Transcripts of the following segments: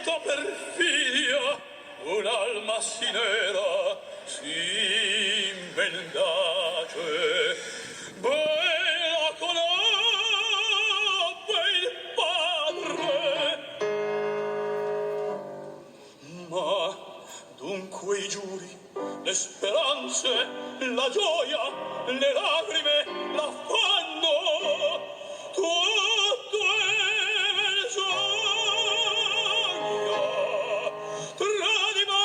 quanta perfidia un'alma si nera si mendace bella conobbe il padre ma dunque i giuri le speranze la gioia le lagrime l'affanno tutto è menzogna tradimento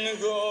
inganno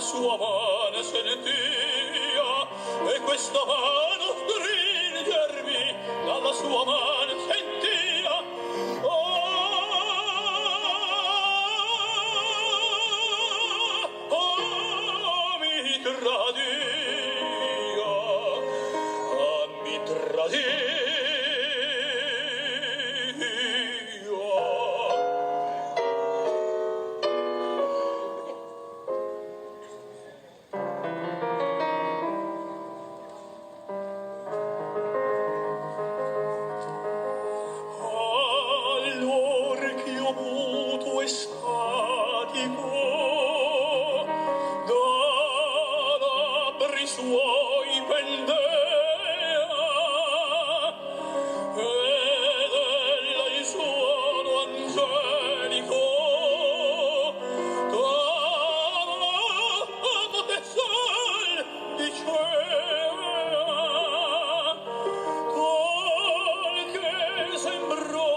sua mano sentia e questa mano stringermi dalla sua mano sentia mi tradia muto e statico da labbri suoi pendea ed ella il suono angelico t'amo te sol dicea tol che sembrò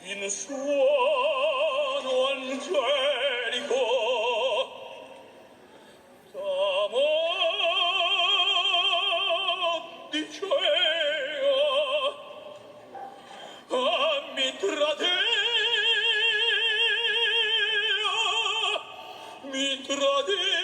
in suono angelico t'amo dicea mi tradea